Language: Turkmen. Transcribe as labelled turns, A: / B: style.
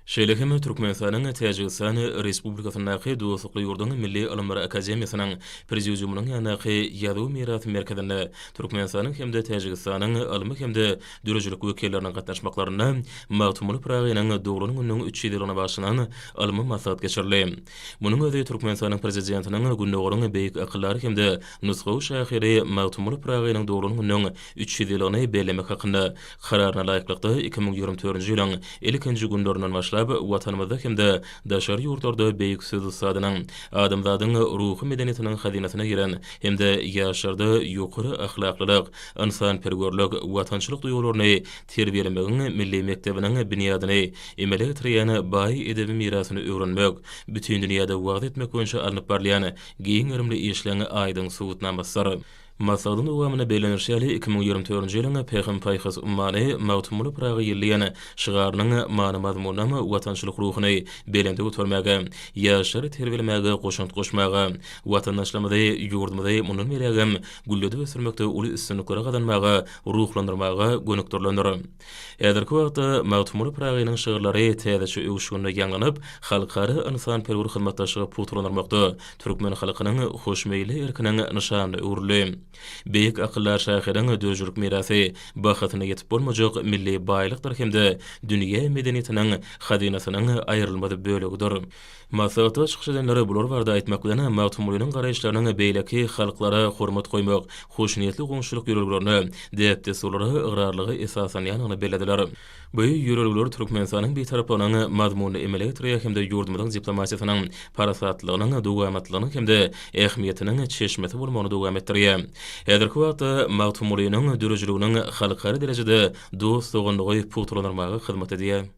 A: Şeýlehem Türkmenistanyň Täjikistan Respublikasynyň Dostluk ýurdunyň Milli Ilmlar Akademiýasynyň prezidiumynyň ýanyky ýazyw mirasy merkezinde Türkmenistanyň hemde Täjikistanyň ilmi hemde dörejilik wekilleriniň gatnaşmaklaryna magtumly pragynyň dogrunyň günüň 3 ýylyna başlanan ilmi maslahat geçirildi. Munyň özi Türkmenistanyň prezidentiniň gündöwrüň beýik akyllary hemde nusgaw şäheri magtumly pragynyň dogrunyň günüň 3 ýylyny bellemek hakynda kararyna laýyklykda 2024-nji ýylyň ilkinji günlerinden başlap watanymyzda hemde daşary ýurtlarda beýik söz sadynyň adamzadyň ruhy medeniýetiniň hazynasyna giren hemde ýaşarda ýokary ahlaklylyk, insanperwerlik, watançylyk duýgularyny terbiýelemegiň milli mektebiniň binýadyny emele getirýän baý edebi mirasyny öwrenmek, bütün dünýäde wagt etmek boýunça alınıp barlayan giň önemli işlerini aýdyň subutnamasy. Masadyn owamyna belenirşäli 2024-nji ýylyň Peýgam Paýhys ummany magtumly pragy ýylýan şygarynyň many mazmunyny watançylyk ruhyny belende götürmäge, ýaşary terbiýelemäge goşunt goşmaga, watandaşlymyzy ýurdumyzy munun berýägem güllede ösürmekde uly üstünliklere gadanmaga, ruhlandyrmaga gönükdirlendir. Häzirki wagtda magtumly pragynyň şygyrlary täzeçe öwüşgünde ýanlanyp, halkary insanperwer hyzmatdaşlygy puturlanmakda, türkmen halkynyň hoşmeýli erkiniň nişany öwrüli. Beýik akyllar şäheriniň döjürük mirasy bahatyna ýetip bolmajak milli baýlykdyr hemde dünýä medeniýetiniň hazynasynyň aýrylmady bölegidir. Maslahatda çykyş edenlere bular barada aýtmak bilen magtumlynyň garaýşlarynyň beýleki halklara hormat goýmak, hoşniýetli goňşuluk ýörelgilerini depde solary ýgrarlygy esasan ýanyny belediler. Bu ýörelgiler Türkmenistanyň bir tarapynyň mazmuny emele getirýär hemde ýurdumyzyň diplomasiýasynyň parasatlygynyň dogamatlygynyň hemde ähmiýetiniň çeşmeti bolmagyny dogam etdirýär. Häzirki wagtda magtumlynyň dörejiliginiň halkary derejede dost doganlygy puturlanmagy hyzmat edýär.